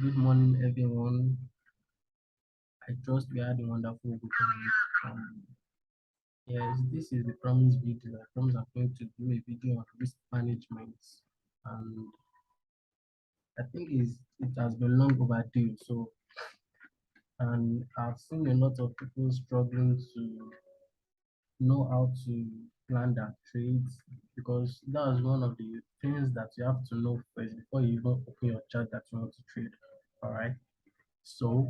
Good morning, everyone. I trust we had a wonderful weekend. Yes, this is the promise video. I promise I'm going to do a video on risk management, and I think it has been long overdue. So, and I've seen a lot of people struggling to know how to plan their trades because that's one of the things that you have to know first before you even open your chart that you want to trade. All right. So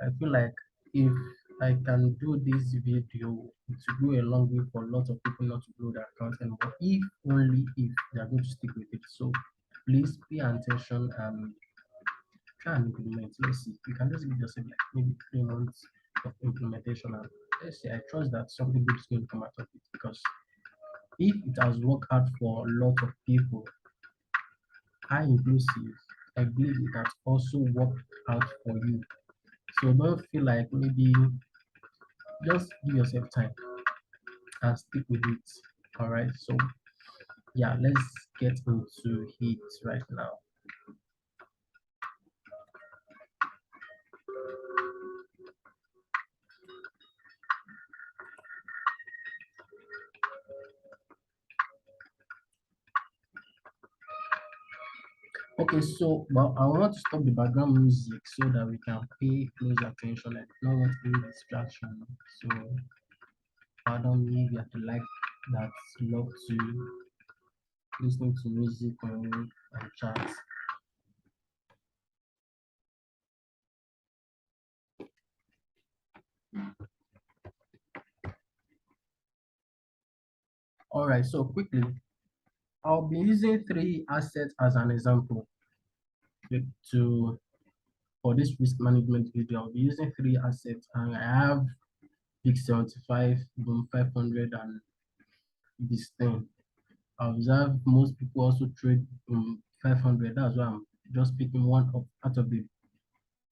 I feel like if I can do this video, it will go a long way for a lot of people not to blow their accounts anymore, if only if they are going to stick with it. So please pay attention and try and implement. Let's see. You can just give yourself like maybe 3 months of implementation and let's see. I trust that something good is going to come out of it because if it has worked out for a lot of people, high inclusive, I believe it has also worked out for you. So don't feel like maybe just give yourself time and stick with it. All right. So yeah, let's get into it right now. Okay, so well, I want to stop the background music so that we can pay close attention. I don't want any distraction. So pardon me if you have to like that love to listening to music on chat. All right, so quickly, I'll be using three assets as an example to for this risk management video. I'll be using three assets and I have Big 75, Boom 500, and this thing. I observe most people also trade 500. That's why I'm just picking one up out of the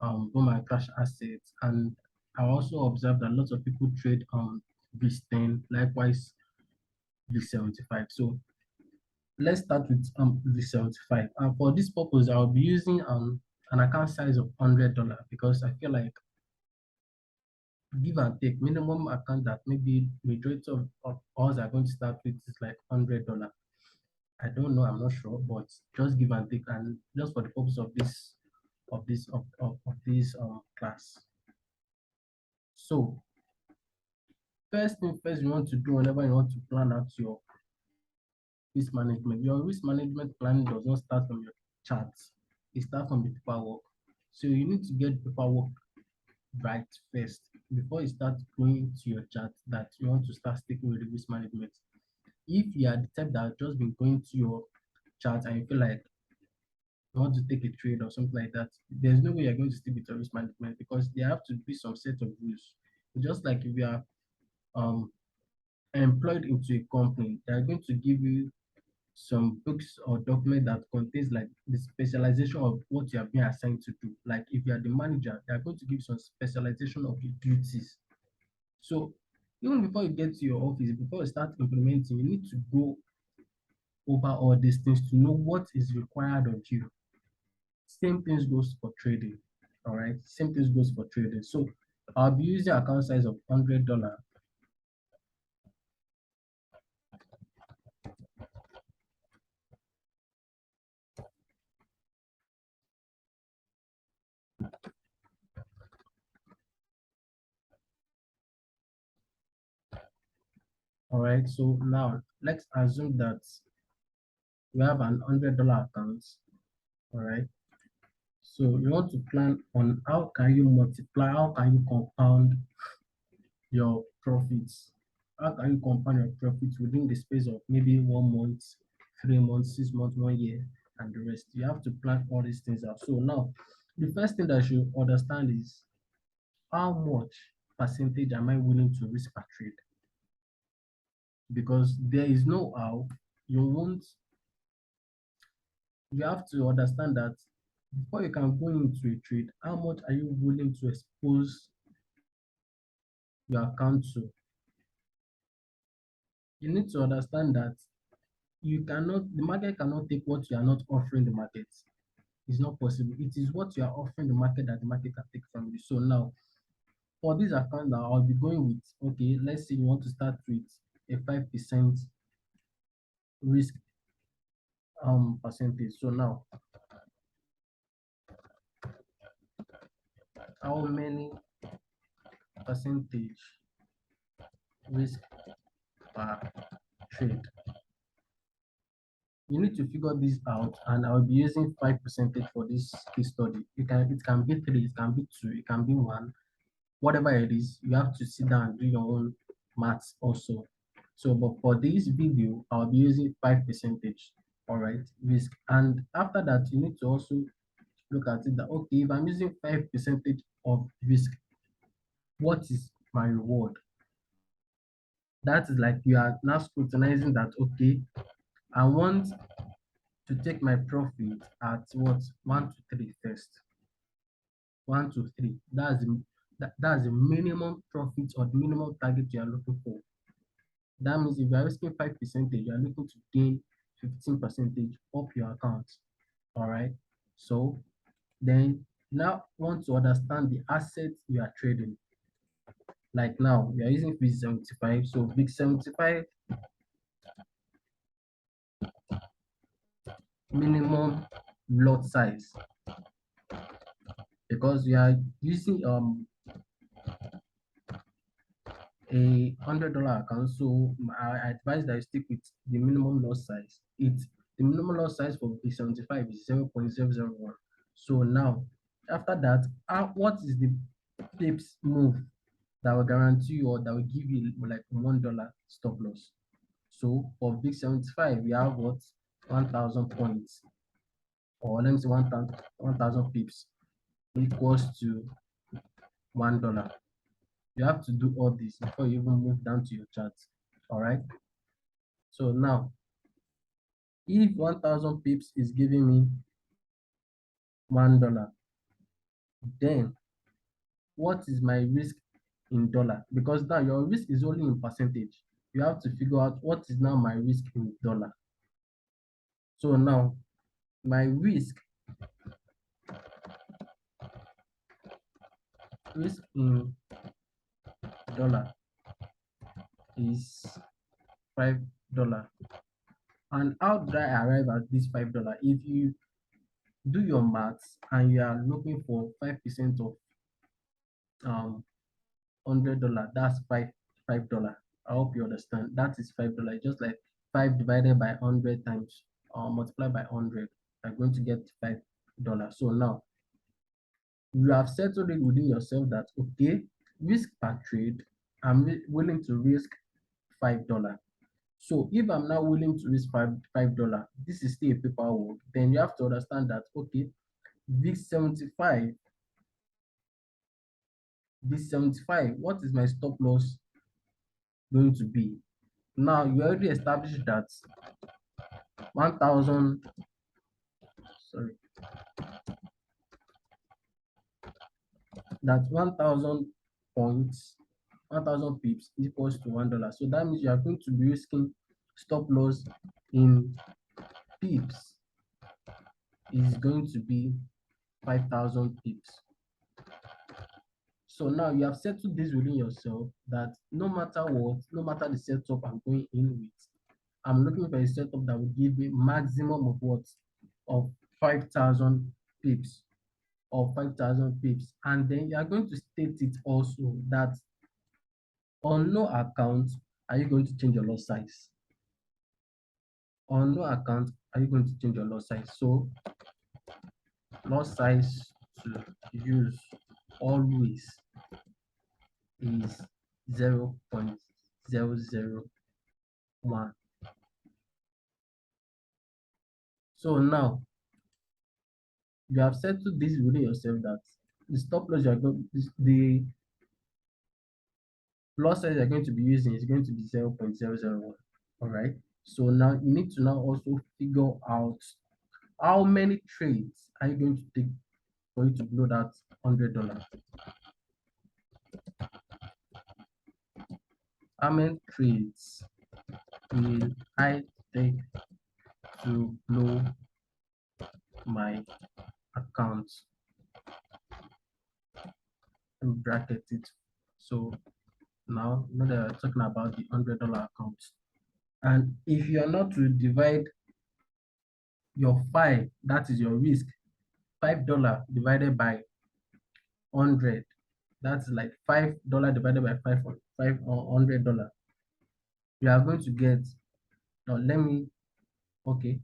Boom and Crash assets. And I also observe that lots of people trade this 10, likewise this 75. So let's start with this 75. And for this purpose, I'll be using an account size of $100 because I feel like give and take minimum account that maybe majority of us are going to start with is like $100. I don't know, I'm not sure, but just give and take and just for the purpose of this class. So first thing first you want to do whenever you want to plan out your risk management. Your risk management plan does not start from your charts, it starts from the paperwork. So you need to get paperwork right first before you start going to your chart that you want to start sticking with the risk management. If you are the type that has just been going to your chart and you feel like you want to take a trade or something like that, there's no way you're going to stick with your risk management because there have to be some set of rules. Just like if you are um, employed into a company, they are going to give you some books or document that contains like the specialization of what you are being assigned to do. Like if you are the manager, they are going to give some specialization of your duties. So even before you get to your office, before you start implementing, you need to go over all these things to know what is required of you. Same things goes for trading. All right. Same things goes for trading. So I'll be using account size of $100. All right. So now let's assume that we have an $100 account. All right. So you want to plan on how can you multiply, how can you compound your profits? How can you compound your profits within the space of maybe 1 month, 3 months, 6 months, 1 year, and the rest? You have to plan all these things out. So now, the first thing that you understand is how much percentage am I willing to risk per trade? Because there is no how you won't, you have to understand that before you can go into a trade, how much are you willing to expose your account to? You need to understand that the market cannot take what you are not offering the market. It's not possible. It is what you are offering the market that the market can take from you. So now, for this account now, I'll be going with, okay, let's say you want to start with a 5% risk percentage. So now, how many percentage risk per trade? You need to figure this out, and I'll be using 5% for this case study. It can be three, it can be two, it can be one, whatever it is. You have to sit down and do your own maths also. So, but for this video, I'll be using 5%, all right, risk. And after that, you need to also look at it that, okay, if I'm using 5% of risk, what is my reward? That is like you are now scrutinizing that, okay, I want to take my profit at what, 1 to 3 first. 1 to 3. That's the minimum profit or the minimum target you are looking for. That means if you are risking 5%, you are looking to gain 15% of your account. All right. So then now want to understand the assets you are trading. Like now we are using VIX 75. So VIX 75 minimum lot size, because we are using a $100 account. So I advise that you stick with the minimum lot size. The minimum lot size for VIX 75 is 0.001. So now after that, what is the pips move that will guarantee you or that will give you like $1 stop loss? So for VIX 75, we have what, 1,000 points, or let me say 1,000 pips equals to $1. You have to do all this before you even move down to your chart. All right. So now, if 1,000 pips is giving me $1, then what is my risk in dollar? Because now your risk is only in percentage. You have to figure out what is now my risk in dollar. So now my risk in dollar is $5. And how did I arrive at this $5? If you do your maths and you are looking for 5% of $100, that's $5. I hope you understand. That is $5. Just like 5 divided by 100 times or multiplied by 100, you're going to get $5. So now you have settled it within yourself that, okay, risk per trade, I'm willing to risk $5. So if I'm now willing to risk $5, this is still a paperwork. Then you have to understand that, okay, this 75, what is my stop loss going to be? Now you already established that 1,000, sorry, that 1,000 points, 1,000 pips equals to $1. So that means you are going to be risking stop loss in pips is going to be 5,000 pips. So now you have settled this within yourself that no matter what, no matter the setup I'm going in with, I'm looking for a setup that will give me maximum of what? Of 5,000 pips, and then you are going to state it also that on no account are you going to change your lot size. On no account are you going to change your lot size. So lot size to use always is 0.001. So now you have settled this within yourself that the stop loss you are going, the loss size you're going to be using is going to be 0.001. All right. So now you need to now also figure out how many trades are you going to take for you to blow that $100. How many trades will I take to blow my account. Let me bracket it. So now that we're talking about the $100 account. And if you are not to divide your 5, that is your risk, $5 divided by 100, that's like $5 divided by $500. You are going to get, now let me, okay,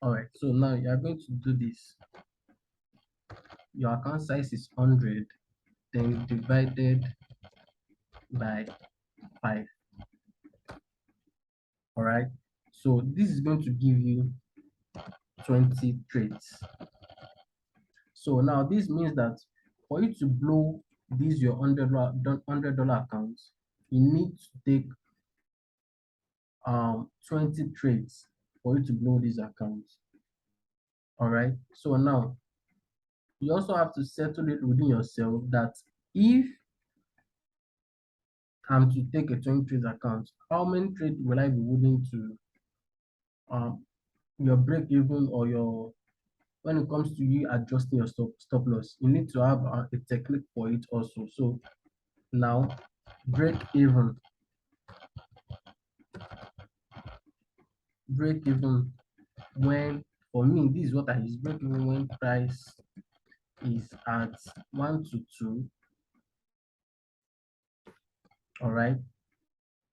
all right. So now you are going to do this. Your account size is 100, then divided by 5. All right. So this is going to give you 20 trades. So now this means that for you to blow this your $100 account, you need to take 20 trades for you to blow this account. All right. So now you also have to settle it within yourself that if I'm to take a 20 trades account, how many trades will I be willing to your break even, or your, when it comes to you adjusting your stop loss, you need to have a technique for it also. So now break even when, for me, this is what I use: break even when price is at 1 to 2. All right.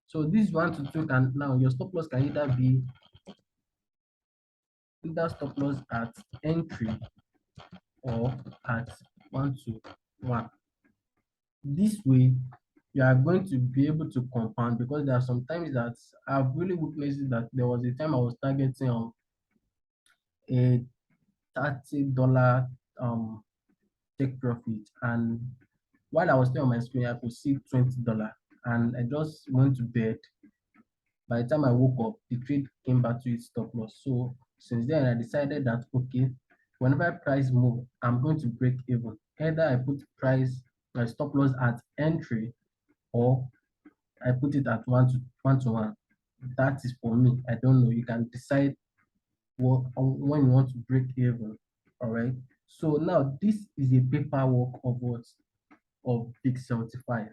So this 1 to 2 can, now your stop loss can either be stop loss at entry or at 1 to 1. This way you are going to be able to compound, because there are some times that I've really witnessed it, that there was a time I was targeting on a $30 take profit, and while I was still on my screen I could see $20, and I just went to bed. By the time I woke up, the trade came back to its stop loss. So since then I decided that, okay, whenever price move, I'm going to break even. Either I put price my stop loss at entry, or I put it at 1 to 1. That is for me. I don't know. You can decide when you want to break even. All right. So now this is a paperwork of what? Of Big 75.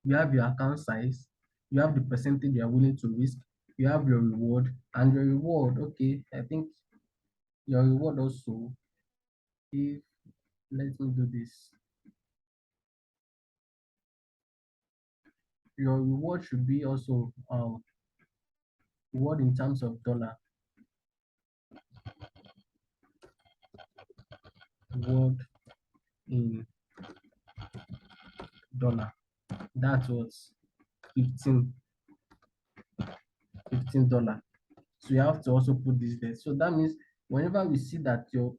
You have your account size, you have the percentage you are willing to risk, you have your reward, and your reward, okay, I think your reward also, if, let me do this, your reward should be also reward in terms of dollar, reward in dollar. That was 15 $15. So you have to also put this there. So that means whenever we see that your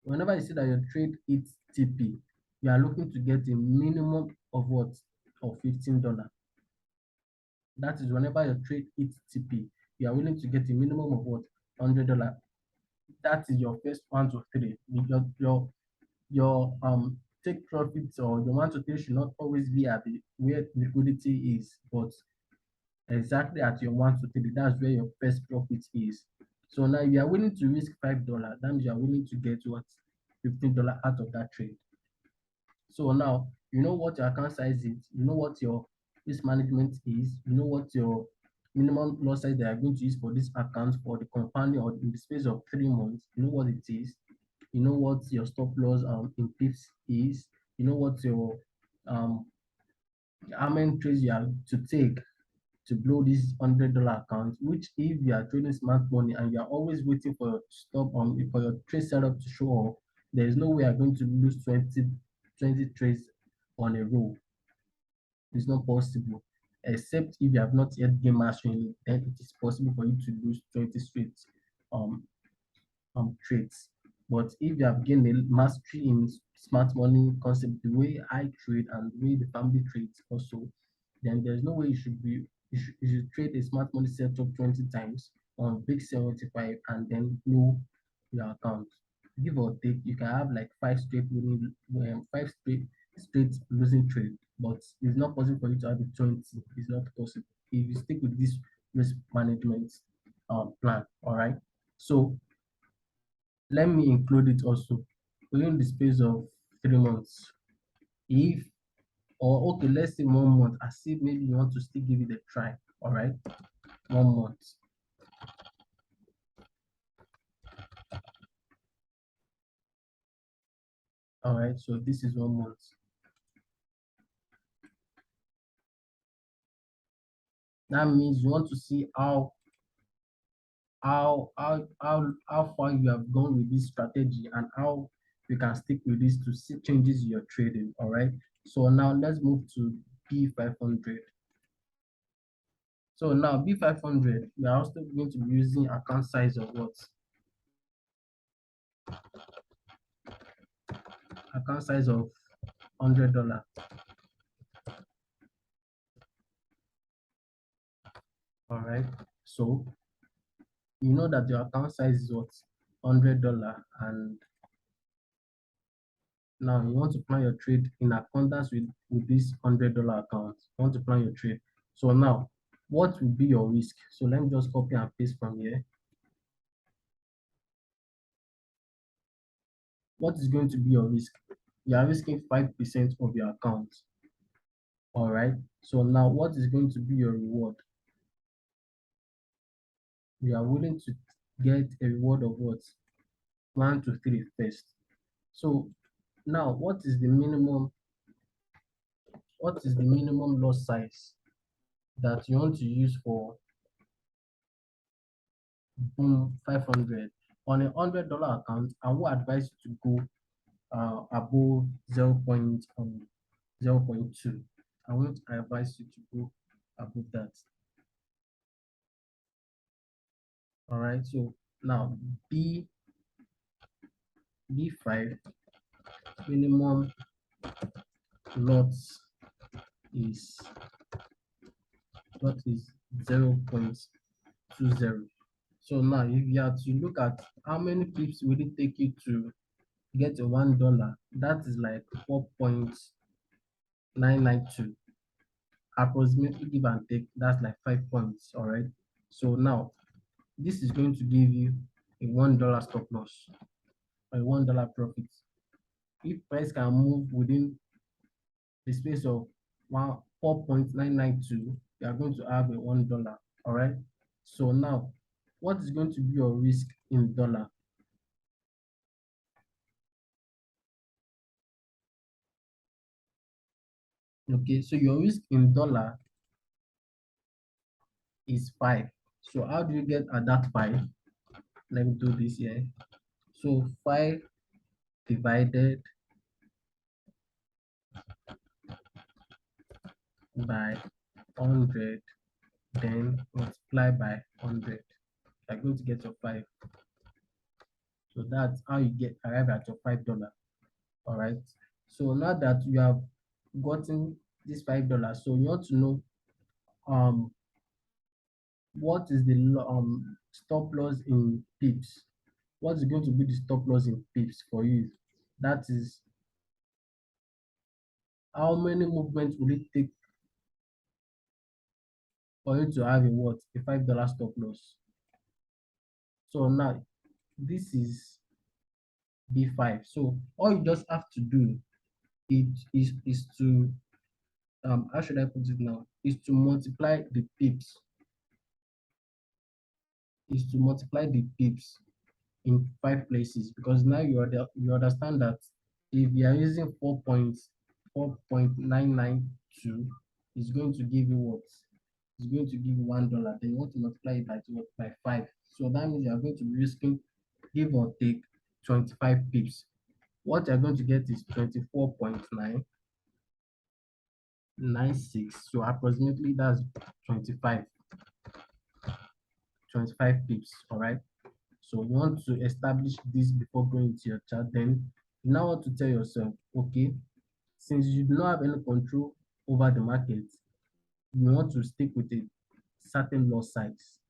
whenever you see that your trade hits TP, you are looking to get a minimum of what? Of $15. That is whenever your trade hits TP, you are willing to get a minimum of what? $100. That is your first 1 to 3. Your take profits, or your 1 to 3 should not always be at the where liquidity is, but exactly at your 1 to 3. That's where your first profit is. So now you are willing to risk $5. That means you are willing to get what? $15 out of that trade. So now you know what your account size is, you know what your risk management is, you know what your minimum loss size they are going to use for this account for the compounding, or in the space of 3 months, you know what it is, you know what your stop loss in pips is, you know what your um how many trades you have to take to blow this $100 account, which if you are trading smart money and you are always waiting for your stop on for your trade setup to show up, there is no way you're going to lose 20 trades on a row. It's not possible. Except if you have not yet gained mastery in it, then it is possible for you to lose 20 straight um trades. But if you have gained a mastery in smart money concept, the way I trade and the way the family trades also, then there's no way you should trade a smart money setup 20 times on big 75 and then blow your account. Give or take, you can have like five straight losing trade, but it's not possible for you to have it 20. It's not possible if you stick with this risk management plan. All right. So let me include it also within the space of 3 months. If or okay, let's say 1 month. I see maybe you want to still give it a try. All right, 1 month. All right, so this is 1 month. That means you want to see how far you have gone with this strategy and how you can stick with this to see changes in your trading. All right. So now let's move to B500. So now B500, we are also going to be using account size of what? Account size of $100. All right. So you know that your account size is what? $100, and now you want to plan your trade in accordance with this $100 account. You want to plan your trade. So now, what will be your risk? So let me just copy and paste from here. What is going to be your risk? You are risking 5% of your account. All right. So now, what is going to be your reward? You are willing to get a reward of what? 1 to 3 first. So now, what is the minimum loss size that you want to use for 500? On $100 account, I will advise you to go above 0.2. I won't advise you to go above that. All right. So now B5 minimum lots is what is 0.20. So now if you have to look at how many pips will it take you to get a $1, that is like 4.992. Approximately give and take, that's like 5 points. All right. So now this is going to give you a $1 stop loss or a $1 profit. If price can move within the space of 4.992, you are going to have a $1. All right. So now, what is going to be your risk in dollar? Okay, so your risk in dollar is 5. So how do you get at that 5? Let me do this here. So 5 divided by 100, then multiply by 100. You're going to get your 5. So that's how you get arrive at your $5. All right. So now that you have gotten this $5, so you want to know um what is the stop loss in pips? What is going to be the stop loss in pips for you? That is how many movements will it take for you to have a what? A $5 stop loss. So now this is B5. So all you just have to do is to how should I put it now? Is to multiply the pips. Is to multiply the pips in 5 places, because now you understand that if you are using 4.992, it's going to give you what? It's going to give you $1. Then you want to multiply it by what? By 5. So that means you are going to be risking, give or take, 25 pips. What you're going to get is 24.996. So approximately that's 25 pips. All right. So you want to establish this before going to your chart. Then you now want to tell yourself, okay, since you do not have any control over the market, you want to stick with a certain loss size.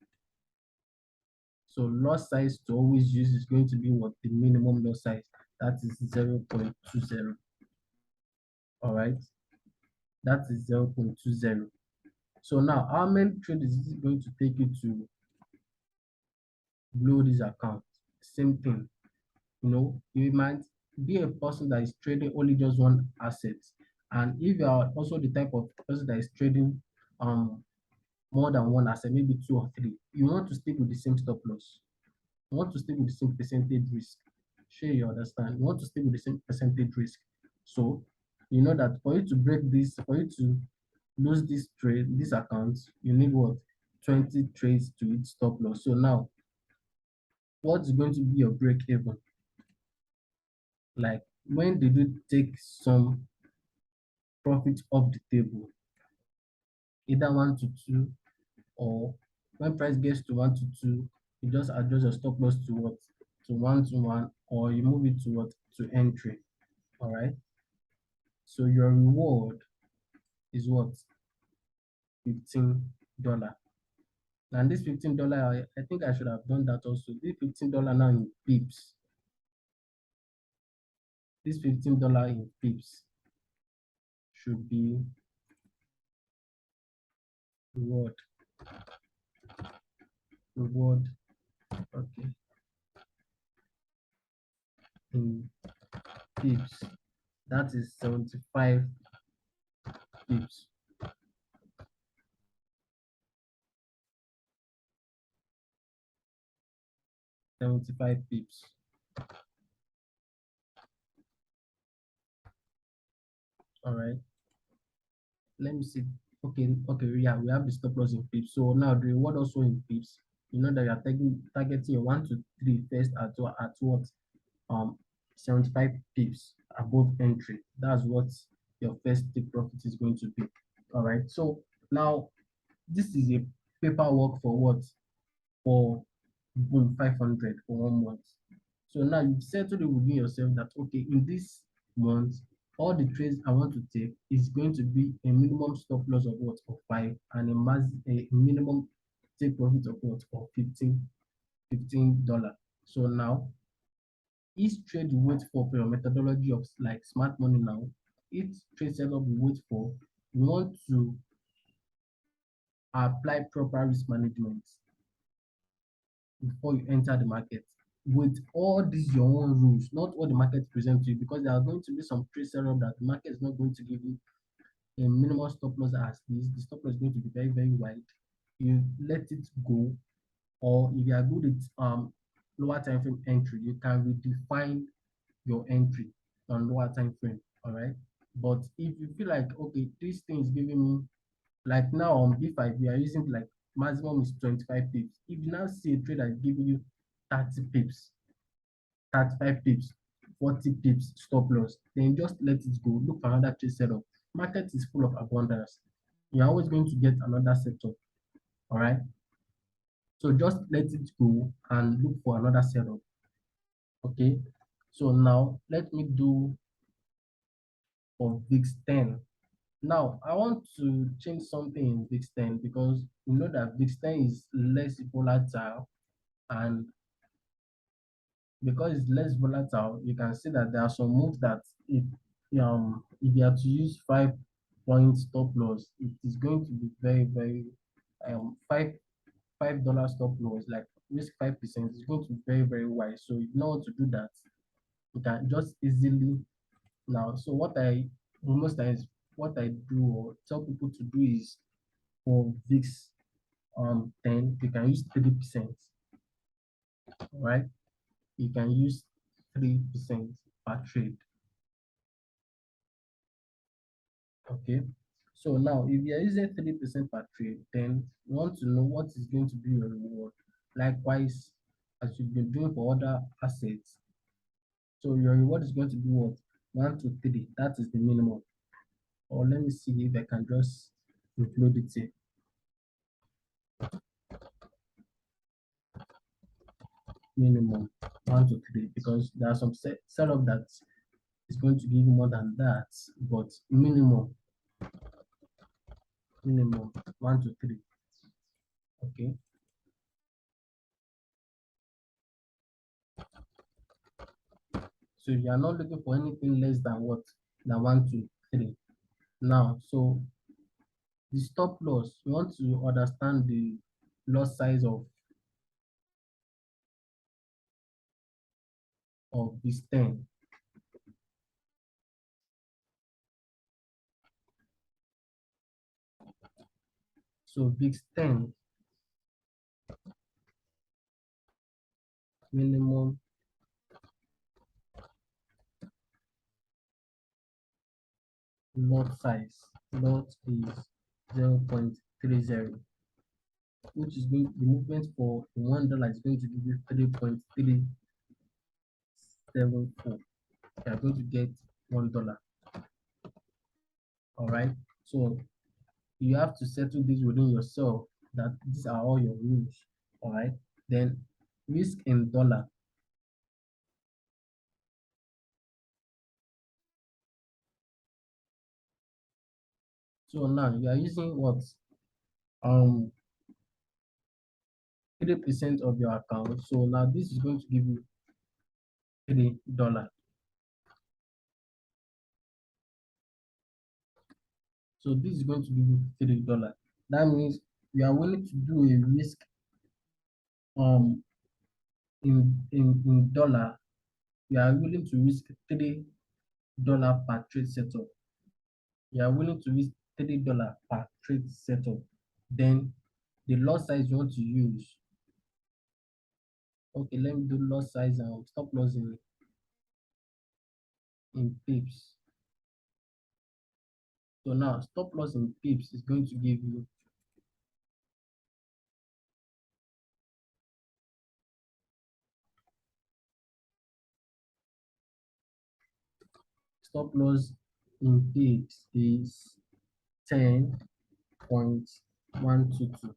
So loss size to always use is going to be what? The minimum loss size. That is 0.20. All right. That is 0.20. So now how many trades is it going to take you to blow this account? Same thing. You might be a person that is trading only just one asset. And if you are also the type of person that is trading more than one asset, maybe two or three, you want to stick with the same stop loss. You want to stick with the same percentage risk. Sure, you understand. You want to stick with the same percentage risk. So you know that for you to break this, for you to lose this trade, this account, you need what? 20 trades to hit stop loss. So now, what's going to be your break even? Like, when did you take some profit off the table? Either one to two, or when price gets to one to two, you just adjust your stop loss to what? To one, or you move it to what? To entry. All right. So your reward is what? $15. And this $15, I think I should have done that also. This $15 now in pips. This $15 in pips should be reward. Reward, okay, in pips. That is 75 pips. 75 pips. All right. Let me see. Okay, yeah, we have the stop loss in pips. So now the reward also in pips. You know that you are targeting your 1 to 3 first at what? 75 pips above entry. That's what your first take profit is going to be. All right. So now this is a paperwork for what? For boom 500 for 1 month. So now you've settled it within yourself that okay, in this month, all the trades I want to take is going to be a minimum stop loss of what? Of 5, and a minimum take profit of what? Of $15. So now each trade you wait for your methodology of like smart money now, each trade setup you wait for, you want to apply proper risk management before you enter the market with all these your own rules, not what the market presents to you, because there are going to be some trade setup that the market is not going to give you a minimum stop loss as this. The stop loss is going to be very, very wide. You let it go, or if you are good at lower time frame entry, you can redefine your entry on lower time frame. All right. But if you feel like okay, this thing is giving me like now on B5, we are using like maximum is 25 pips. If you now see a trade that is giving you 30 pips, 35 pips, 40 pips stop loss, then just let it go. Look for another trade setup. Market is full of abundance. You're always going to get another setup. All right. So just let it go and look for another setup. Okay. So now let me do for VIX 10. Now I want to change something in VIX 10 because you know that VIX 10 is less volatile, and because it's less volatile, you can see that there are some moves that if you are to use 5 point stop loss, it is going to be very, very $5 stop loss, like risk 5%, is going to be very, very wide. So if you know how to do that, you can just easily now. So most times what I do or tell people to do is for VIX 10, you can use 3%, right? You can use 3% per trade. Okay. So now if you are using 3% per trade, then you want to know what is going to be your reward. Likewise, as you've been doing for other assets, so your reward is going to be what? 1 to 3. That is the minimum. Or let me see if I can just include it here. Minimum 1 to 3, because there are some setup that is going to give you more than that, but minimum 1 to 3. Okay. So you are not looking for anything less than what? Than 1 to 3. Now, so the stop loss, you want to understand the loss size of of this 10. So this 10 minimum lot size, lot is 0.30, which is going the movement for $1 is going to give you 3.374. You are going to get $1. All right. So you have to settle this within yourself that these are all your rules. All right. Then risk in dollar. So now you are using what? 3% of your account. So now this is going to give you $3. So this is going to give you $3. That means you are willing to do a risk um in dollar. You are willing to risk $3 per trade setup. You are willing to risk $3 per trade setup. Then the lot size you want to use. Okay, let me do lot size and stop loss in pips. So now stop loss in pips is going to give you stop loss in pips is 10.122.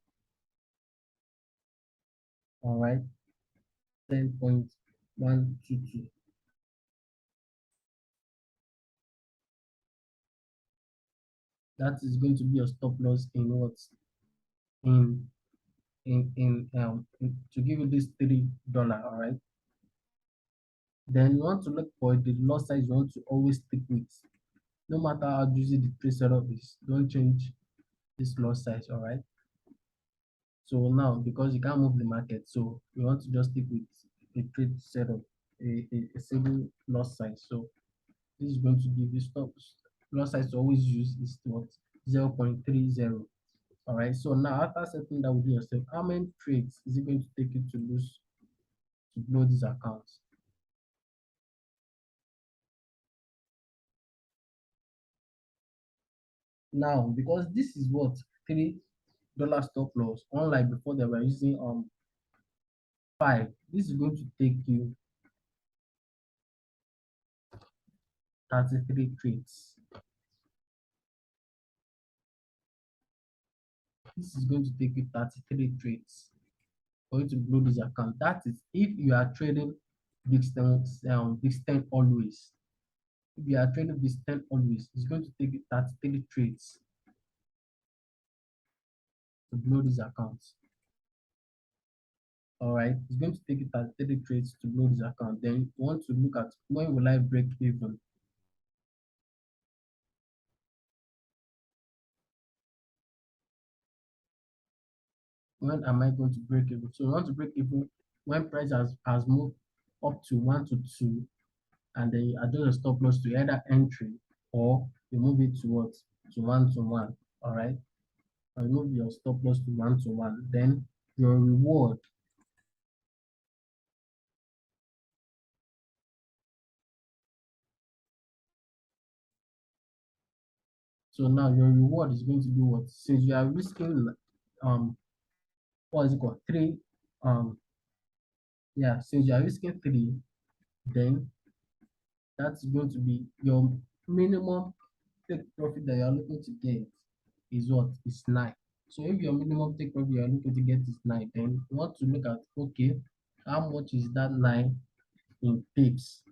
All right, 10.122. That is going to be your stop loss in what? In to give you this $3. All right. Then you want to look for the lot size you want to always stick with. No matter how juicy the trade setup is, don't change this lot size. All right. So now because you can't move the market, so you want to just stick with a trade setup, a single lot size. So this is going to give you stops. Lot size to always use is what? 0.30. All right. So now after setting that with yourself, how many trades is it going to take you to lose to blow these accounts? Now, because this is what $3 stop loss, unlike before they were using 5, this is going to take you 33 trades. This is going to take you 33 trades for you to blow this account. That is if you are trading big 10 always. If you are trading big 10 always, it's going to take you 33 trades to blow these accounts. All right, it's going to take you 33 trades to blow this account. Then you want to look at when will I break even. When am I going to break even? So you want to break even when price has moved up to 1 to 2, and then you adjust the stop loss to either entry or you move it to what? To 1 to 1. All right. Or you move your stop loss to 1 to 1. Then your reward. So now your reward is going to be what? Since you are risking what is it called? Three yeah, since you are risking 3, then that's going to be your minimum take profit that you are looking to get is what? Is 9. So if your minimum take profit you are looking to get is 9, then you want to look at, okay, how much is that 9 in pips?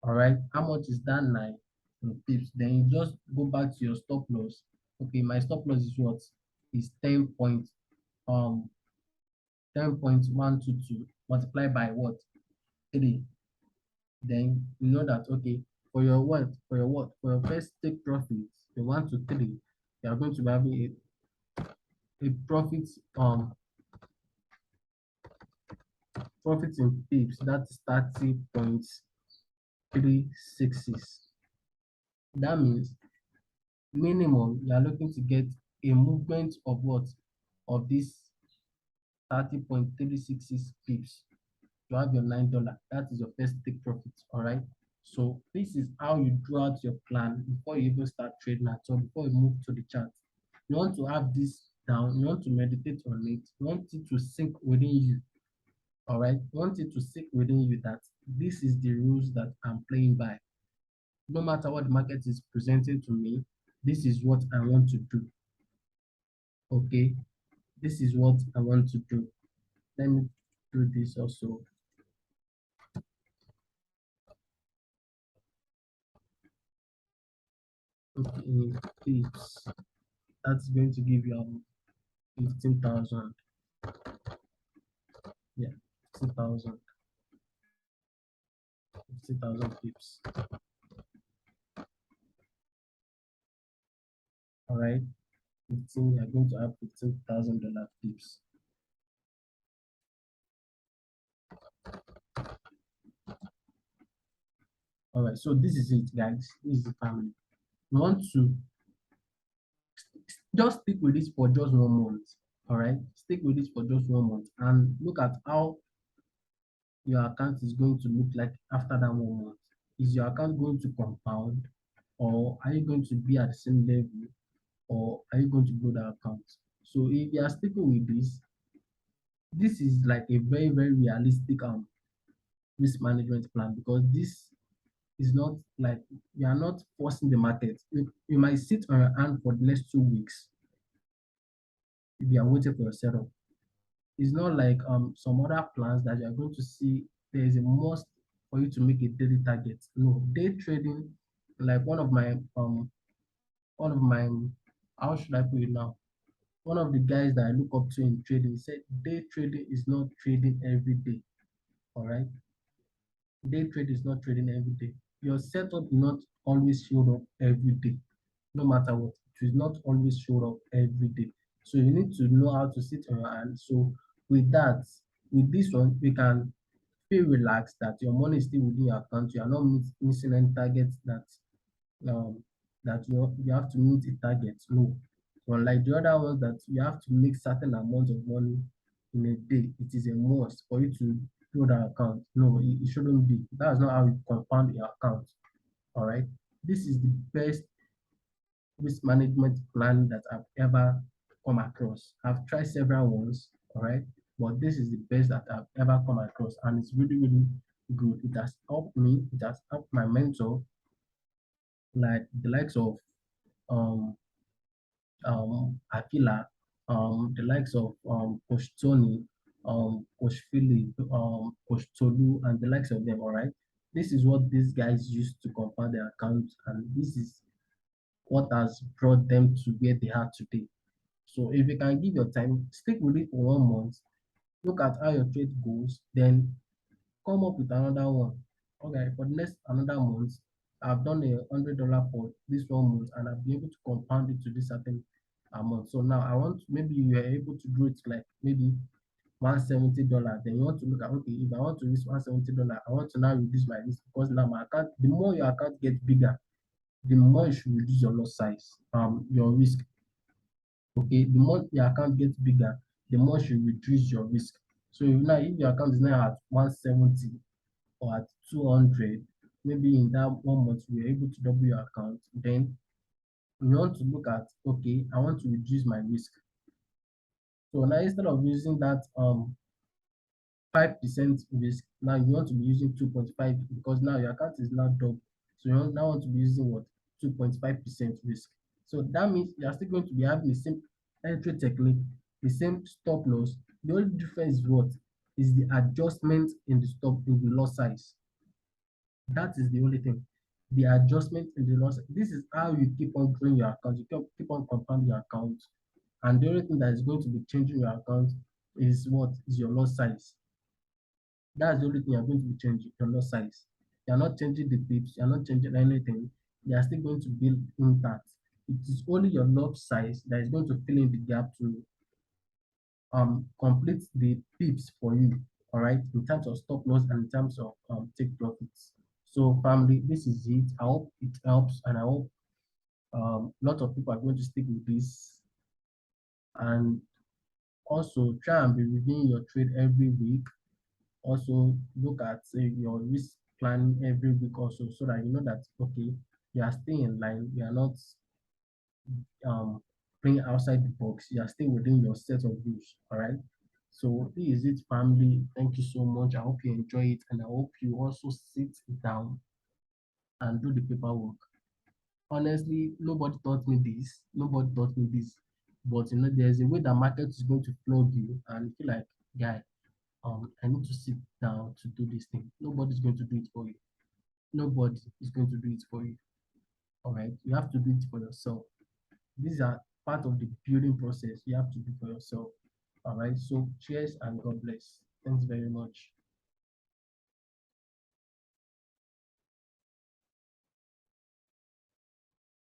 All right, how much is that 9 in pips? Then you just go back to your stop loss. Okay, my stop loss is what? Is um 10.122 multiplied by what? 3. Then you know that, okay, for your what? For your what? For your first take profit, the 1 to 3, you are going to be having a profit profit in pips, that is 30.366. That means minimum you are looking to get a movement of what? Of this 30.366 pips to have your $9. That is your first take profit. All right. So this is how you draw out your plan before you even start trading at all, before you move to the chart. You want to have this down, you want to meditate on it, you want it to sink within you. All right. You want it to sink within you that this is the rules that I'm playing by. No matter what the market is presenting to me, this is what I want to do. Okay. This is what I want to do. Let me do this also. Okay, pips. That's going to give you 15,000. Yeah, 15,000. 15,000 pips. All right. 15, you're going to have $15,000 pips. All right. So this is it, guys. This is the family. You want to just stick with this for just 1 month. All right. Stick with this for just 1 month and look at how your account is going to look like after that 1 month. Is your account going to compound, or are you going to be at the same level, or are you going to grow the account? So if you are sticking with this is like a very, very realistic risk management plan, because this is not like you are not forcing the market. You might sit on your hand for the next 2 weeks if you are waiting for your setup. It's not like some other plans that you are going to see there is a must for you to make a daily target. No, day trading, like one of my how should I put it now? One of the guys that I look up to in trading said day trading is not trading every day. All right. Day trade is not trading every day. Your setup will not always show up every day, no matter what. It will not always show up every day. So you need to know how to sit on your hand. So with that, with this one, you can feel relaxed that your money is still within your account. You are not missing any targets um, that you have to meet a target. No. Unlike the other ones that you have to make certain amount of money in a day, it is a must for you to grow that account. No, it shouldn't be. That's not how you compound your account. All right. This is the best risk management plan that I've ever come across. I've tried several ones, all right, but this is the best that I've ever come across, and it's really, really good. It has helped me, it has helped my mentor, like the likes of um Havilah, the likes of Coach Tony, Coach Philip, Coach Tolu, and the likes of them. All right, this is what these guys used to compound their accounts, and this is what has brought them to where they are today. So if you can give your time, stick with it for 1 month, look at how your trade goes, then come up with another one. Okay, for the next another month, I've done $100 for this 1 month, and I've been able to compound it to this certain amount. So now I want, maybe you are able to do it like maybe $170. Then you want to look at, okay, if I want to reach $170, I want to now reduce my risk, because now my account, the more your account gets bigger, the more you should reduce your loss size, your risk. Okay, the more your account gets bigger, the more you should reduce your risk. So if your account is now at 170 or at 200, maybe in that 1 month we are able to double your account. Then you want to look at, okay, I want to reduce my risk. So now instead of using that 5% risk, now you want to be using 2.5, because now your account is now double. So you now want to be using what? 2.5% risk. So that means you are still going to be having the same entry technique, the same stop loss. The only difference is what? Is the adjustment in the loss size. That is the only thing. The adjustment in the loss. This is how you keep on growing your account. You keep on compounding your account. And the only thing that is going to be changing your account is what? Is your loss size. That's the only thing you're going to be changing, your lot size. You're not changing the pips, you're not changing anything. They are still going to build intact. It is only your lot size that is going to fill in the gap to complete the pips for you. all right, in terms of stop loss and in terms of take profits. So family, this is it. I hope it helps, and I hope a lot of people are going to stick with this. And also try and be reviewing your trade every week. Also look at your risk planning every week also, so that you know that okay, you are staying in line, you are not um playing outside the box, you are staying within your set of rules. All right. So this is it, family. Thank you so much. I hope you enjoy it, and I hope you also sit down and do the paperwork. Honestly, nobody taught me this. Nobody taught me this. But you know, there's a way that market is going to flog you, and you feel like, guy, I need to sit down to do this thing. Nobody's going to do it for you. Nobody is going to do it for you. All right. You have to do it for yourself. These are part of the building process. You have to do for yourself. All right. So cheers and God bless. Thanks very much.